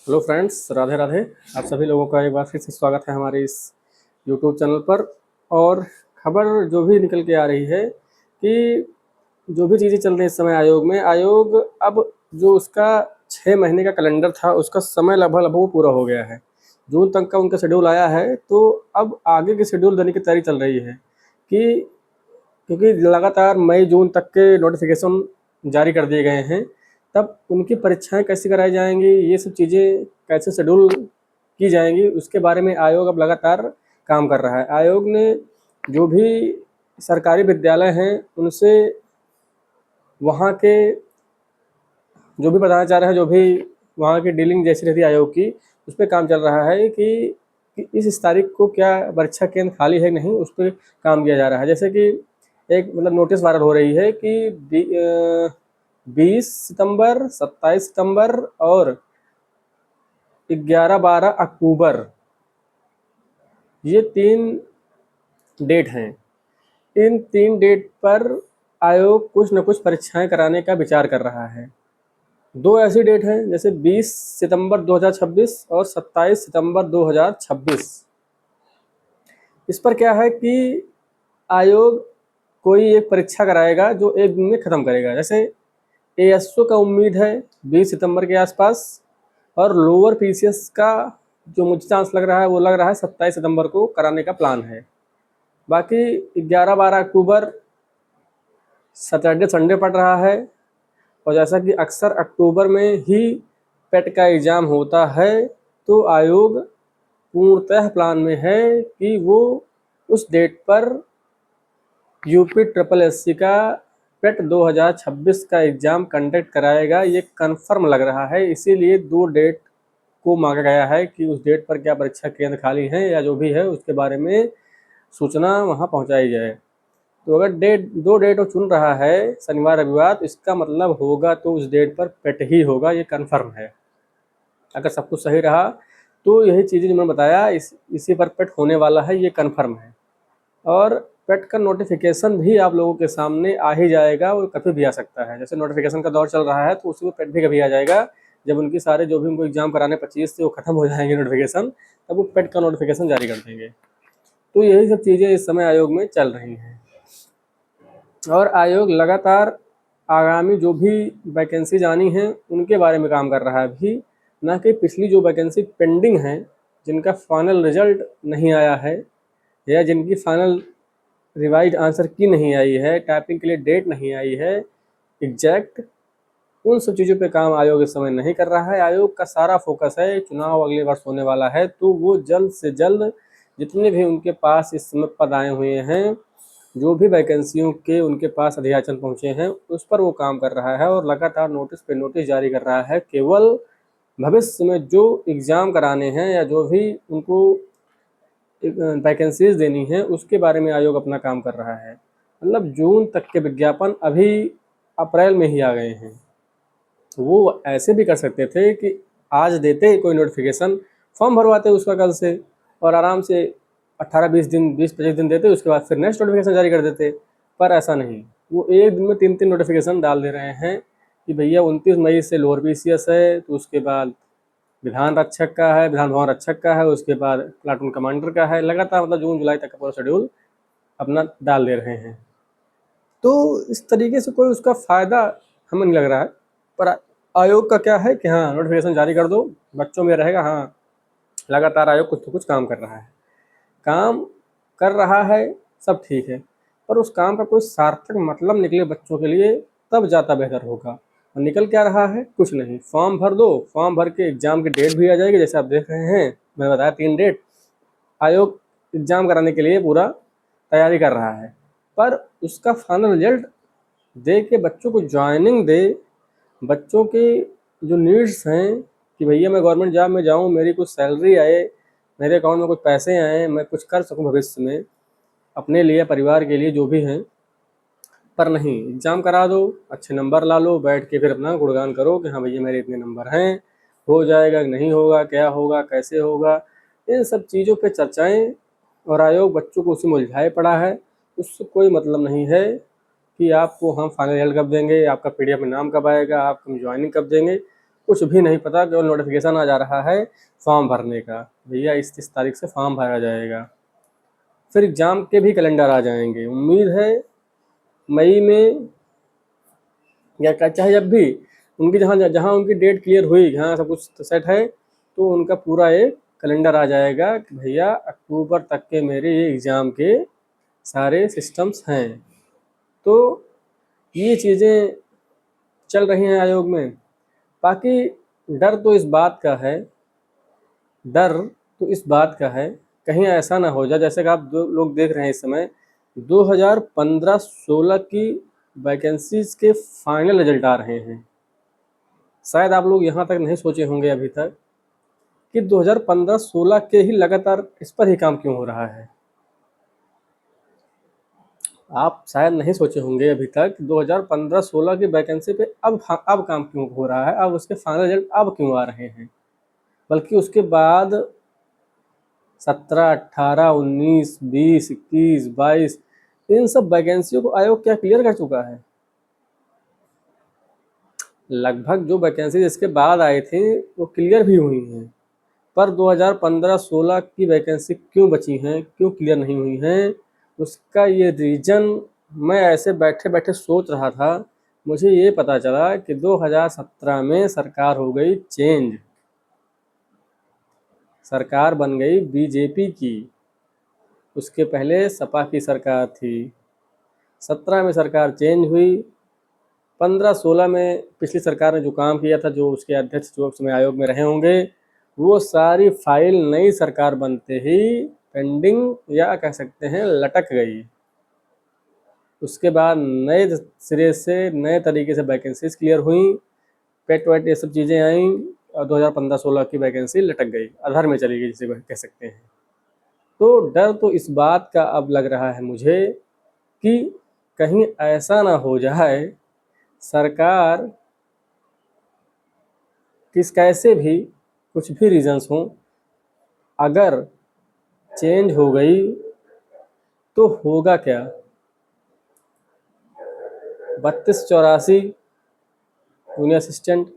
Hello friends, Radhe Radhe. आप सभी लोगों का एक बार फिर से स्वागत है हमारे इस यूट्यूब चैनल पर। और खबर जो भी निकल के आ रही है कि जो भी चीज़ें चल रही हैं इस समय आयोग में, आयोग अब जो उसका 6 महीने का कैलेंडर था उसका समय लगभग लगभग वो पूरा हो गया है। जून तक का उनका शेड्यूल आया है, तो अब आगे के शेड्यूल देने की तैयारी चल रही है कि क्योंकि लगातार मई जून तक के नोटिफिकेशन जारी कर दिए गए हैं। तब उनकी परीक्षाएं कैसे कराई जाएंगी, ये सब चीज़ें कैसे शेड्यूल की जाएंगी, उसके बारे में आयोग अब लगातार काम कर रहा है। आयोग ने जो भी सरकारी विद्यालय हैं उनसे वहाँ के जो भी प्रधानाचार्य हैं, जो भी वहाँ की डीलिंग जैसी रहती है आयोग की, उस पर काम चल रहा है कि इस तारीख को क्या परीक्षा केंद्र खाली है नहीं, उस पर काम किया जा रहा है। जैसे कि एक नोटिस वायरल हो रही है कि 20 सितंबर, 27 सितंबर और 11-12 अक्टूबर, ये 3 डेट हैं। इन 3 डेट पर आयोग कुछ न कुछ परीक्षाएं कराने का विचार कर रहा है। 2 ऐसी डेट हैं, जैसे 20 सितंबर 2026 और 27 सितंबर 2026। इस पर क्या है कि आयोग कोई एक परीक्षा कराएगा जो एक दिन में ख़त्म करेगा। जैसे एएसओ का उम्मीद है 20 सितंबर के आसपास, और लोअर पीसीएस का जो मुझे चांस लग रहा है वो लग रहा है 27 सितंबर को कराने का प्लान है। बाकी 11-12 अक्टूबर सैटरडे संडे पड़ रहा है, और जैसा कि अक्सर अक्टूबर में ही पेट का एग्ज़ाम होता है, तो आयोग पूर्णतः प्लान में है कि वो उस डेट पर यूपी ट्रिपल एससी का पेट 2026 का एग्ज़ाम कंडक्ट कराएगा। ये कन्फर्म लग रहा है, इसीलिए 2 डेट को मांगा गया है कि उस डेट पर क्या परीक्षा केंद्र खाली हैं या जो भी है उसके बारे में सूचना वहां पहुंचाई जाए। तो अगर 2 डेट वो चुन रहा है शनिवार रविवार, तो इसका मतलब होगा तो उस डेट पर पेट ही होगा, ये कन्फर्म है। अगर सब कुछ सही रहा तो यही चीज़ें जो मैंने बताया इसी पर पेट होने वाला है, ये कन्फर्म है। और पेट का नोटिफिकेशन भी आप लोगों के सामने आ ही जाएगा, और कभी भी आ सकता है। जैसे नोटिफिकेशन का दौर चल रहा है, तो उसी में पेट भी कभी आ जाएगा। जब उनकी सारे जो भी उनको एग्जाम कराने 25 से वो खत्म हो जाएंगे नोटिफिकेशन, तब वो पेट का नोटिफिकेशन जारी कर देंगे। तो यही सब चीज़ें इस समय आयोग में चल रही हैं। और आयोग लगातार आगामी जो भी वैकेंसी आनी हैं उनके बारे में काम कर रहा है अभी, ना कि पिछली जो वैकेंसी पेंडिंग हैं, जिनका फाइनल रिजल्ट नहीं आया है या जिनकी फाइनल रिवाइज आंसर की नहीं आई है, टाइपिंग के लिए डेट नहीं आई है एग्जैक्ट, उन सब चीज़ों पे काम आयोग इस समय नहीं कर रहा है। आयोग का सारा फोकस है, चुनाव अगले वर्ष होने वाला है, तो वो जल्द से जल्द जितने भी उनके पास इस समय पद आए हुए हैं, जो भी वैकेंसियों के उनके पास अधियाचन पहुँचे हैं, उस पर वो काम कर रहा है और लगातार नोटिस पे नोटिस जारी कर रहा है। केवल भविष्य में जो एग्ज़ाम कराने हैं या जो भी उनको वैकेंसीज देनी है उसके बारे में आयोग अपना काम कर रहा है। मतलब जून तक के विज्ञापन अभी अप्रैल में ही आ गए हैं। वो ऐसे भी कर सकते थे कि आज देते कोई नोटिफिकेशन, फॉर्म भरवाते उसका कल से, और आराम से 18-20 दिन 20-25 दिन देते, उसके बाद फिर नेक्स्ट नोटिफिकेशन जारी कर देते। पर ऐसा नहीं, वो एक दिन में 3-3 नोटिफिकेशन डाल दे रहे हैं कि भैया 29 मई से लोअर पीसीएस है, तो उसके बाद विधान रक्षक का है, विधान भवन रक्षक का है, उसके बाद प्लाटून कमांडर का है। लगातार मतलब जून जुलाई तक का पूरा शेड्यूल अपना डाल दे रहे हैं। तो इस तरीके से कोई उसका फ़ायदा हमें नहीं लग रहा है। पर आयोग का क्या है कि हाँ, नोटिफिकेशन जारी कर दो, बच्चों में रहेगा। हाँ, लगातार आयोग कुछ तो कुछ काम कर रहा है, काम कर रहा है, सब ठीक है, पर उस काम का कोई सार्थक मतलब निकले बच्चों के लिए, तब ज़्यादा बेहतर होगा। और निकल क्या रहा है, कुछ नहीं। फॉर्म भर दो, फॉर्म भर के एग्ज़ाम की डेट भी आ जाएगी। जैसे आप देख रहे हैं, मैंने बताया 3 डेट, आयोग एग्ज़ाम कराने के लिए पूरा तैयारी कर रहा है, पर उसका फाइनल रिजल्ट दे के बच्चों को ज्वाइनिंग दे, बच्चों की जो नीड्स हैं कि भैया मैं गवर्नमेंट जॉब में जाऊँ, मेरी कुछ सैलरी आए, मेरे अकाउंट में कुछ पैसे आएँ, मैं कुछ कर सकूँ भविष्य में अपने लिए, परिवार के लिए, जो भी हैं। पर नहीं, एग्ज़ाम करा दो, अच्छे नंबर ला लो, बैठ के फिर अपना गुणगान करो कि हाँ भैया मेरे इतने नंबर हैं, हो जाएगा कि नहीं होगा, क्या होगा, कैसे होगा, इन सब चीज़ों पे चर्चाएं। और आयोग बच्चों को उसी में उलझाए पड़ा है। उससे कोई मतलब नहीं है कि आपको हम फाइनल रिजल्ट कब देंगे, आपका पीडीएफ में नाम कब आएगा, आपको हम ज्वाइनिंग कब देंगे। कुछ भी नहीं पता, केवल नोटिफिकेशन आ जा रहा है फॉर्म भरने का, भैया इस तारीख से फॉर्म भरा जाएगा। फिर एग्ज़ाम के भी कैलेंडर आ जाएंगे। उम्मीद है मई में या चाहे जब भी उनकी जहाँ जहाँ उनकी डेट क्लियर हुई, जहाँ सब कुछ सेट है, तो उनका पूरा एक कैलेंडर आ जाएगा कि भैया अक्टूबर तक के मेरे ये एग्ज़ाम के सारे सिस्टम्स हैं। तो ये चीज़ें चल रही हैं आयोग में। बाकी डर तो इस बात का है, कहीं ऐसा ना हो जाए जैसे कि आप दो लोग देख रहे हैं इस समय 2015-16 की वैकेंसीज के फाइनल रिजल्ट आ रहे हैं। शायद आप लोग यहाँ तक नहीं सोचे होंगे अभी तक कि 2015-16 के ही लगातार इस पर ही काम क्यों हो रहा है। आप शायद नहीं सोचे होंगे अभी तक 2015-16 की वैकेंसी पे अब काम क्यों हो रहा है, अब उसके फाइनल रिजल्ट अब क्यों आ रहे हैं, बल्कि उसके बाद 17, 18, 19, 20, 21, 22 इन सब वैकेंसियों को आयोग क्या क्लियर कर चुका है। लगभग जो वैकेंसी इसके बाद आई थी वो क्लियर भी हुई हैं, पर 2015-16 की वैकेंसी क्यों बची हैं, क्यों क्लियर नहीं हुई हैं, उसका ये रीज़न मैं ऐसे बैठे बैठे सोच रहा था। मुझे ये पता चला कि 2017 में सरकार हो गई चेंज, सरकार बन गई बीजेपी की। उसके पहले सपा की सरकार थी। 17 में सरकार चेंज हुई। 15-16 में पिछली सरकार ने जो काम किया था, जो उसके अध्यक्ष जो उस समय आयोग में रहे होंगे, वो सारी फाइल नई सरकार बनते ही पेंडिंग या कह सकते हैं लटक गई। उसके बाद नए सिरे से नए तरीके से वैकेंसीज क्लियर हुई, पेट वेट ये सब चीज़ें आई और 2015-16 की वैकेंसी लटक गई, अधर में चली गई जिसे कह सकते हैं। तो डर तो इस बात का अब लग रहा है मुझे कि कहीं ऐसा ना हो जाए सरकार किस कैसे भी कुछ भी रीजंस हों, अगर चेंज हो गई तो होगा क्या। 3284 जूनियर असिस्टेंट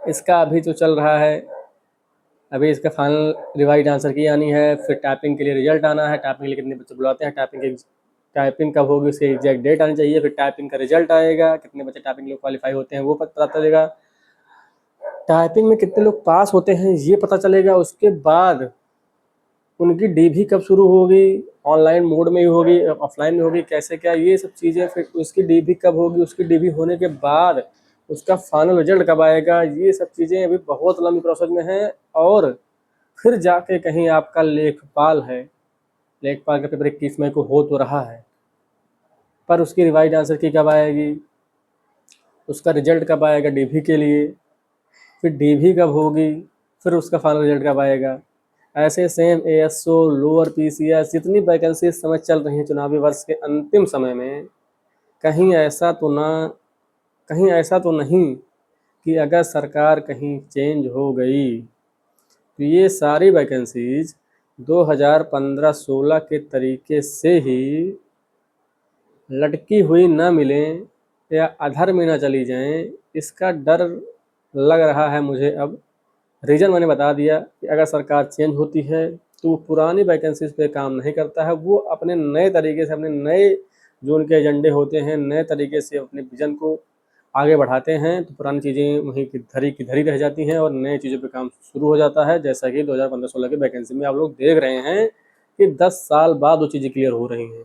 इसका अभी जो चल रहा है, अभी इसका फाइनल रिवाइज आंसर की आनी है, फिर टाइपिंग के लिए रिजल्ट आना है, टाइपिंग के लिए कितने बच्चे बुलाते हैं, टाइपिंग कब होगी उसकी एग्जैक्ट डेट आनी चाहिए, फिर टाइपिंग का रिजल्ट आएगा, कितने बच्चे टाइपिंग के लिए क्वालिफाई होते हैं वो पता चलेगा, टाइपिंग में कितने लोग पास होते हैं ये पता चलेगा। उसके बाद उनकी डीभी कब शुरू होगी, ऑनलाइन मोड में ही होगी, ऑफलाइन में होगी, कैसे क्या, ये सब चीज़ें, फिर उसकी डीभी कब होगी, उसकी डीभी होने के बाद उसका फाइनल रिजल्ट कब आएगा, ये सब चीज़ें अभी बहुत लंबी प्रोसेस में हैं। और फिर जाके कहीं आपका लेखपाल का पेपर 21 मई को हो तो रहा है, पर उसकी रिवाइज आंसर की कब आएगी, उसका रिजल्ट कब आएगा डीभी के लिए, फिर डीभी कब होगी, फिर उसका फाइनल रिजल्ट कब आएगा। ऐसे सेम एएसओ, लोअर पीसीएस जितनी वैकेंसी इस समय चल रही हैं चुनावी वर्ष के अंतिम समय में, कहीं ऐसा तो नहीं कि अगर सरकार कहीं चेंज हो गई तो ये सारी वैकेंसीज 2015-16 के तरीके से ही लटकी हुई ना मिलें या अधर में ना चली जाएं, इसका डर लग रहा है मुझे अब। रीज़न मैंने बता दिया कि अगर सरकार चेंज होती है तो वो पुरानी वैकेंसीज पे काम नहीं करता है, वो अपने नए तरीके से, अपने नए जो उनके एजेंडे होते हैं, नए तरीके से अपने विजन को आगे बढ़ाते हैं, तो पुरानी चीज़ें वहीं की धरी रह जाती हैं और नए चीज़ों पे काम शुरू हो जाता है। जैसा कि 2015-16 की वैकेंसी में आप लोग देख रहे हैं कि 10 साल बाद वो चीज़ें क्लियर हो रही हैं।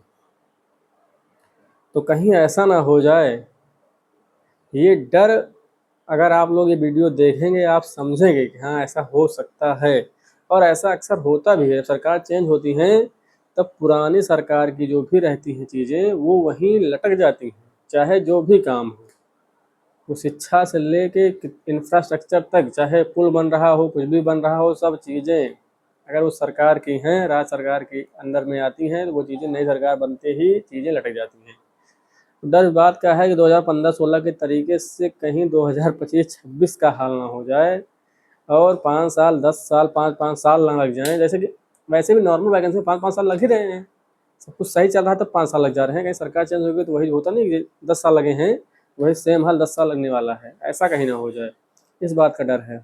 तो कहीं ऐसा ना हो जाए, ये डर अगर आप लोग ये वीडियो देखेंगे आप समझेंगे कि हाँ ऐसा हो सकता है, और ऐसा अक्सर होता भी है। जब सरकार चेंज होती है तब पुरानी सरकार की जो भी रहती हैं चीज़ें वो वहीं लटक जाती हैं, चाहे जो भी काम हो, वो शिक्षा से लेके इंफ्रास्ट्रक्चर तक, चाहे पुल बन रहा हो, कुछ भी बन रहा हो, सब चीज़ें अगर उस सरकार की हैं, राज्य सरकार के अंदर में आती हैं, तो वो चीज़ें नई सरकार बनते ही चीज़ें लटक जाती हैं। डर इस बात का है कि 2015-16 के तरीके से कहीं 2025-26 का हाल ना हो जाए और 5 साल 10 साल 5-5 साल ना लग जाएं। जैसे कि वैसे भी नॉर्मल वैकेंसी में 5-5 साल लग ही रहे हैं, सब कुछ सही चल रहा है तब 5 साल लग जा रहे हैं। कहीं सरकार चेंज हो गई तो वही होता नहीं कि 10 साल लगे हैं, वही सेम हाल 10 साल लगने वाला है, ऐसा कहीं ना हो जाए। इस बात का डर है।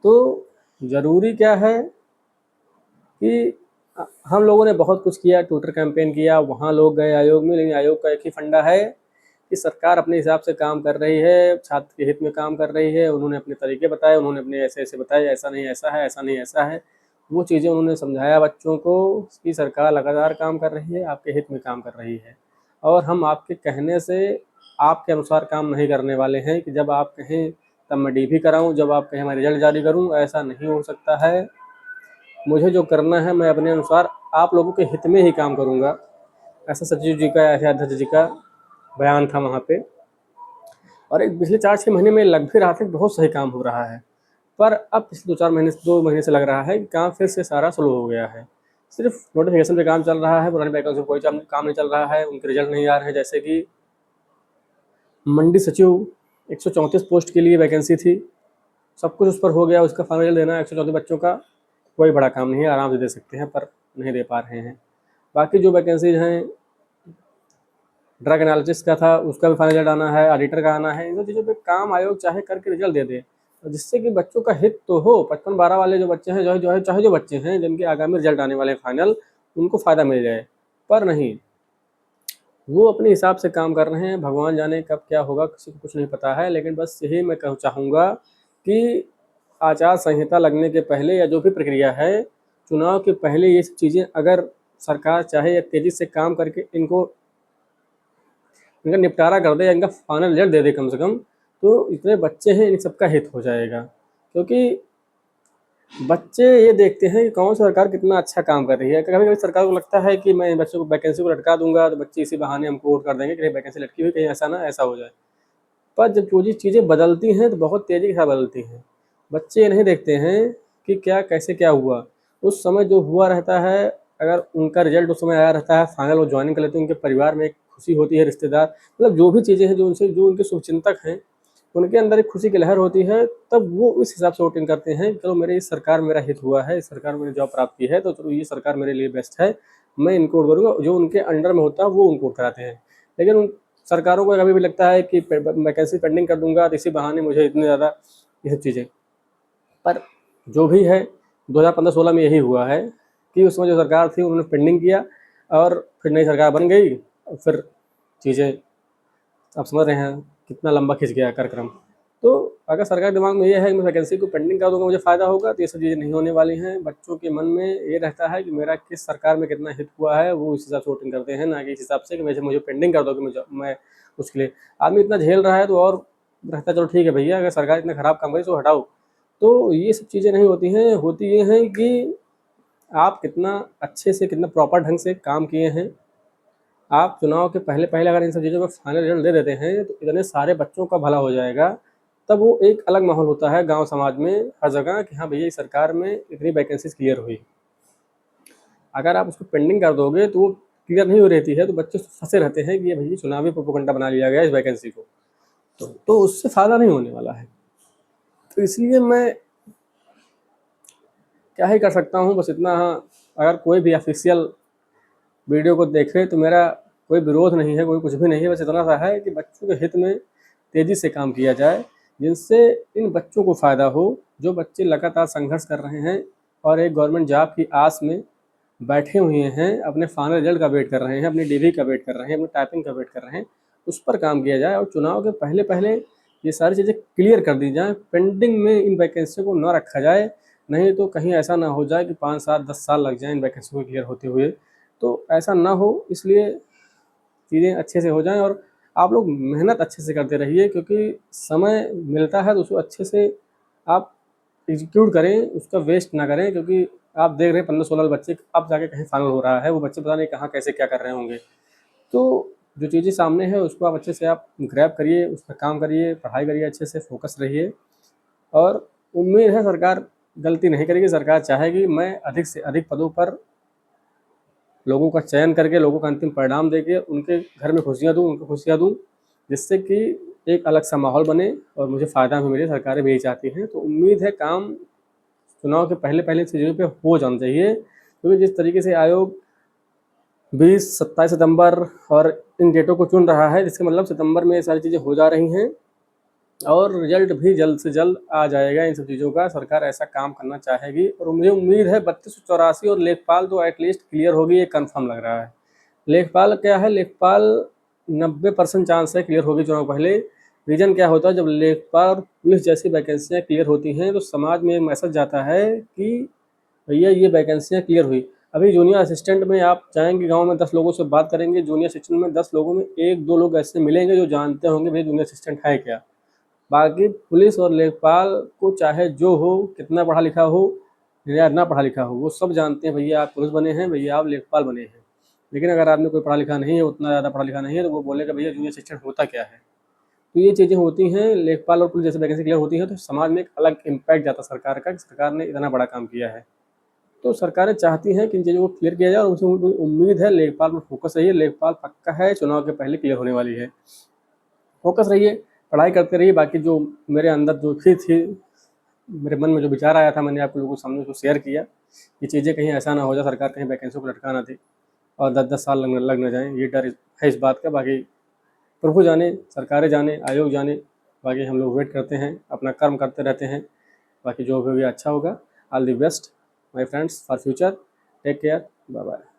तो ज़रूरी क्या है कि हम लोगों ने बहुत कुछ किया, ट्विटर कैंपेन किया, वहाँ लोग गए आयोग में, लेकिन आयोग का एक ही फंडा है कि सरकार अपने हिसाब से काम कर रही है, छात्र के हित में काम कर रही है। उन्होंने अपने तरीके बताए, उन्होंने अपने ऐसे-ऐसे बताए, ऐसा नहीं ऐसा है, ऐसा नहीं ऐसा है। वो चीज़ें उन्होंने समझाया बच्चों को कि सरकार लगातार काम कर रही है, आपके हित में काम कर रही है। और हम आपके कहने से आपके अनुसार काम नहीं करने वाले हैं कि जब आप कहें तब मैं डीपी कराऊँ, जब आप कहें मैं रिजल्ट जारी करूँ, ऐसा नहीं हो सकता है। मुझे जो करना है मैं अपने अनुसार आप लोगों के हित में ही काम करूँगा। ऐसा सचिव जी का, ऐसे अध्यक्ष जी का बयान था वहाँ पे। और एक पिछले 4-6 महीने में लग भी रहा था कि बहुत सही काम हो रहा है, पर अब पिछले 2 महीने से लग रहा है कि काम फिर से सारा स्लो हो गया है। सिर्फ नोटिफिकेशन पे काम चल रहा है, पुरानी वैकेंसी पे कोई काम नहीं चल रहा है, उनके रिजल्ट नहीं आ रहे हैं। जैसे कि मंडी सचिव 134 पोस्ट के लिए वैकेंसी थी, सब कुछ उस पर हो गया, उसका फाइनल देना 134 बच्चों का कोई बड़ा काम नहीं है, आराम से दे सकते हैं, पर नहीं दे पा रहे हैं। बाकी जो वैकेंसीज हैं, ड्रग एनालिसिस का था, उसका भी फाइनल रिजल्ट आना है, ऑडिटर का आना है। इन सब चीज़ों पे काम आयोग चाहे करके रिजल्ट दे दे, जिससे कि बच्चों का हित तो हो। 55-12 वाले जो बच्चे हैं, चाहे जो बच्चे हैं जिनके आगामी रिजल्ट आने वाले हैं फाइनल, उनको फ़ायदा मिल जाए, पर नहीं, वो अपने हिसाब से काम कर रहे हैं। भगवान जाने कब क्या होगा, किसी को कुछ नहीं पता है। लेकिन बस यही मैं चाहूँगा कि आचार संहिता लगने के पहले या जो भी प्रक्रिया है, चुनाव के पहले ये सब चीज़ें अगर सरकार चाहे या तेज़ी से काम करके इनका निपटारा कर दे या इनका फाइनल रिजल्ट दे दे कम से कम, तो इतने बच्चे हैं इन सबका हित हो जाएगा। क्योंकि बच्चे ये देखते हैं कि कौन सी सरकार कितना अच्छा काम कर रही है। कभी-कभी सरकार को लगता है कि मैं बच्चों को वैकेंसी को लटका दूँगा तो बच्चे इसी बहाने हमको वोट कर देंगे कि नहीं वैकेंसी लटकी हुई, कहीं ऐसा ना ऐसा हो जाए। पर जब जो चीज़ें बदलती हैं तो बहुत तेज़ी के साथ बदलती हैं। बच्चे ये नहीं देखते हैं कि क्या कैसे क्या हुआ। उस समय जो हुआ रहता है, अगर उनका रिजल्ट उस समय आया रहता है, फाइनल वो जॉइनिंग कर लेते हैं, उनके परिवार में एक खुशी होती है, रिश्तेदार मतलब जो भी चीज़ें हैं जो उनके शुभचिंतक हैं, उनके अंदर एक खुशी की लहर होती है, तब वो इस हिसाब से वोटिंग करते हैं, चलो मेरे इस सरकार में मेरा हित हुआ है, इस सरकार में मैंने जॉब प्राप्त की है, तो चलो ये सरकार मेरे लिए बेस्ट है, मैं इनको वोट करूँगा। जो उनके अंडर में होता है वो उनको वोट कराते हैं। लेकिन उन सरकारों को कभी भी लगता है कि वैकेंसी पेंडिंग कर दूंगा तो इसी बहाने मुझे इतनी ज़्यादा ये सब चीज़ें। पर जो भी है 2015-16 में यही हुआ है कि उस समय जो सरकार थी उन्होंने पेंडिंग किया और फिर नई सरकार बन गई और फिर चीज़ें आप समझ रहे हैं कितना लंबा खिंच गया कार्यक्रम। तो अगर सरकार के दिमाग में ये है कि मैं वैकेंसी को पेंडिंग कर दूंगा मुझे फ़ायदा होगा, तो ये सब चीज़ें नहीं होने वाली हैं। बच्चों के मन में ये रहता है कि मेरा किस सरकार में कितना हित हुआ है, वो इस हिसाब से वोटिंग करते हैं, ना कि इस हिसाब से कि वैसे मुझे पेंडिंग कर दो कि मैं उसके लिए आदमी इतना झेल रहा है तो और रहता है चलो ठीक है भैया, अगर सरकार इतना ख़राब काम करे तो हटाओ। तो ये सब चीज़ें नहीं होती हैं, होती ये हैं कि आप कितना अच्छे से, कितना प्रॉपर ढंग से काम किए हैं। आप चुनाव के पहले अगर इन सब चीज़ों का फाइनल रिजल्ट दे देते हैं तो इतने सारे बच्चों का भला हो जाएगा। तब वो एक अलग माहौल होता है गाँव समाज में हर जगह कि हाँ भैया इस सरकार में इतनी वैकेंसीज़ क्लियर हुई। अगर आप उसको पेंडिंग कर दोगे तो वो क्लियर नहीं हो रहती है, तो बच्चे फँसे रहते हैं कि ये भैया चुनावी प्रोपेगेंडा बना लिया गया है इस वैकेंसी को। तो उससे फ़ायदा नहीं होने वाला है। तो इसलिए मैं क्या ही कर सकता हूँ, बस इतना हाँ, अगर कोई भी ऑफ़िशियल वीडियो को देखे तो मेरा कोई विरोध नहीं है, कोई कुछ भी नहीं है, बस इतना सा है कि बच्चों के हित में तेज़ी से काम किया जाए, जिनसे इन बच्चों को फ़ायदा हो, जो बच्चे लगातार संघर्ष कर रहे हैं और एक गवर्नमेंट जॉब की आस में बैठे हुए हैं, अपने फाइनल रिजल्ट का वेट कर रहे हैं, अपनी डिग्री का वेट कर रहे हैं, अपनी टाइपिंग का वेट कर रहे हैं, उस पर काम किया जाए और चुनाव के पहले ये सारी चीज़ें क्लियर कर दी जाएँ, पेंडिंग में इन वैकेंसी को ना रखा जाए, नहीं तो कहीं ऐसा ना हो जाए कि 5 साल 10 साल लग जाएँ इन वैकेंसी को क्लियर होते हुए। तो ऐसा ना हो, इसलिए चीज़ें अच्छे से हो जाएँ और आप लोग मेहनत अच्छे से करते रहिए, क्योंकि समय मिलता है तो उसको अच्छे से आप एग्जीक्यूट करें, उसका वेस्ट ना करें। क्योंकि आप देख रहे हैं 15-16 बच्चे अब जाके कहीं फाइनल हो रहा है, वो बच्चे पता नहीं कहाँ कैसे क्या कर रहे होंगे। तो जो चीज़ें सामने है उसको आप अच्छे से आप ग्रैब करिए, उस पर काम करिए, पढ़ाई करिए, अच्छे से फोकस रहिए और उम्मीद है सरकार गलती नहीं करेगी। सरकार चाहेगी मैं अधिक से अधिक पदों पर लोगों का चयन करके, लोगों का अंतिम परिणाम देके उनके घर में खुशियाँ दूँ, उनको खुशियाँ दूँ, जिससे कि एक अलग सा माहौल बने और मुझे फ़ायदा भी मिले। सरकारें भी यही चाहती हैं। तो उम्मीद है काम चुनाव के पहले चीज़ों पे हो जाना चाहिए, क्योंकि जिस तरीके से आयोग 20-27 सितंबर और इन डेटों को चुन रहा है, जिसका मतलब सितंबर में ये सारी चीज़ें हो जा रही हैं, और रिजल्ट भी जल्द से जल्द आ जाएगा इन सब चीज़ों का। सरकार ऐसा काम करना चाहेगी और मुझे उम्मीद है 3284 और लेखपाल तो एटलीस्ट क्लियर होगी, ये कन्फर्म लग रहा है। लेखपाल क्या है, लेखपाल 90% चांस है क्लियर होगी चुनाव पहले। रीज़न क्या होता है, जब लेखपाल और पुलिस जैसी वैकेंसियाँ क्लियर होती हैं तो समाज में एक मैसेज जाता है कि भैया ये वैकेंसियाँ क्लियर हुई। अभी जूनियर असिस्टेंट में आप जाएंगे गांव में 10 लोगों से बात करेंगे, जूनियर असिस्टेंट में 10 लोगों में 1-2 लोग ऐसे मिलेंगे जो जानते होंगे भाई जूनियर असिस्टेंट है क्या। बाकी पुलिस और लेखपाल को चाहे जो हो, कितना पढ़ा लिखा हो या ना पढ़ा लिखा हो, वो सब जानते हैं भैया आप पुलिस बने हैं, भैया आप लेखपाल बने हैं। लेकिन अगर आपने कोई पढ़ा लिखा नहीं है, उतना ज़्यादा पढ़ा लिखा नहीं है, तो वो बोलेगा भैया जूनियर असिस्टेंट होता क्या है। तो ये चीज़ें होती हैं, लेखपाल और पुलिस जैसे वैकेंसी क्लियर होती है तो समाज में एक अलग इम्पैक्ट जाता है सरकार का कि सरकार ने इतना बड़ा काम किया है। तो सरकारें चाहती हैं कि इन चीज़ों को क्लियर किया जाए और उनसे उम्मीद है लेखपाल पर फोकस रहिए। लेखपाल पक्का है, चुनाव के पहले क्लियर होने वाली है। फोकस रहिए, पढ़ाई करते रहिए। बाकी जो मेरे अंदर जो थी मेरे मन में जो विचार आया था, मैंने आप लोगों के सामने उसको शेयर किया। ये चीज़ें कहीं ऐसा ना हो जाए, सरकार कहीं वैकेंसियों को लटका ना दे और 10-10 साल लग ना जाएँ, ये डर है इस बात का। बाकी प्रभु जाने, सरकारें जाने, आयोग जाने, बाकी हम लोग वेट करते हैं, अपना कर्म करते रहते हैं। बाकी जो भी होगा अच्छा होगा। All the best my friends for future. Take care, bye bye.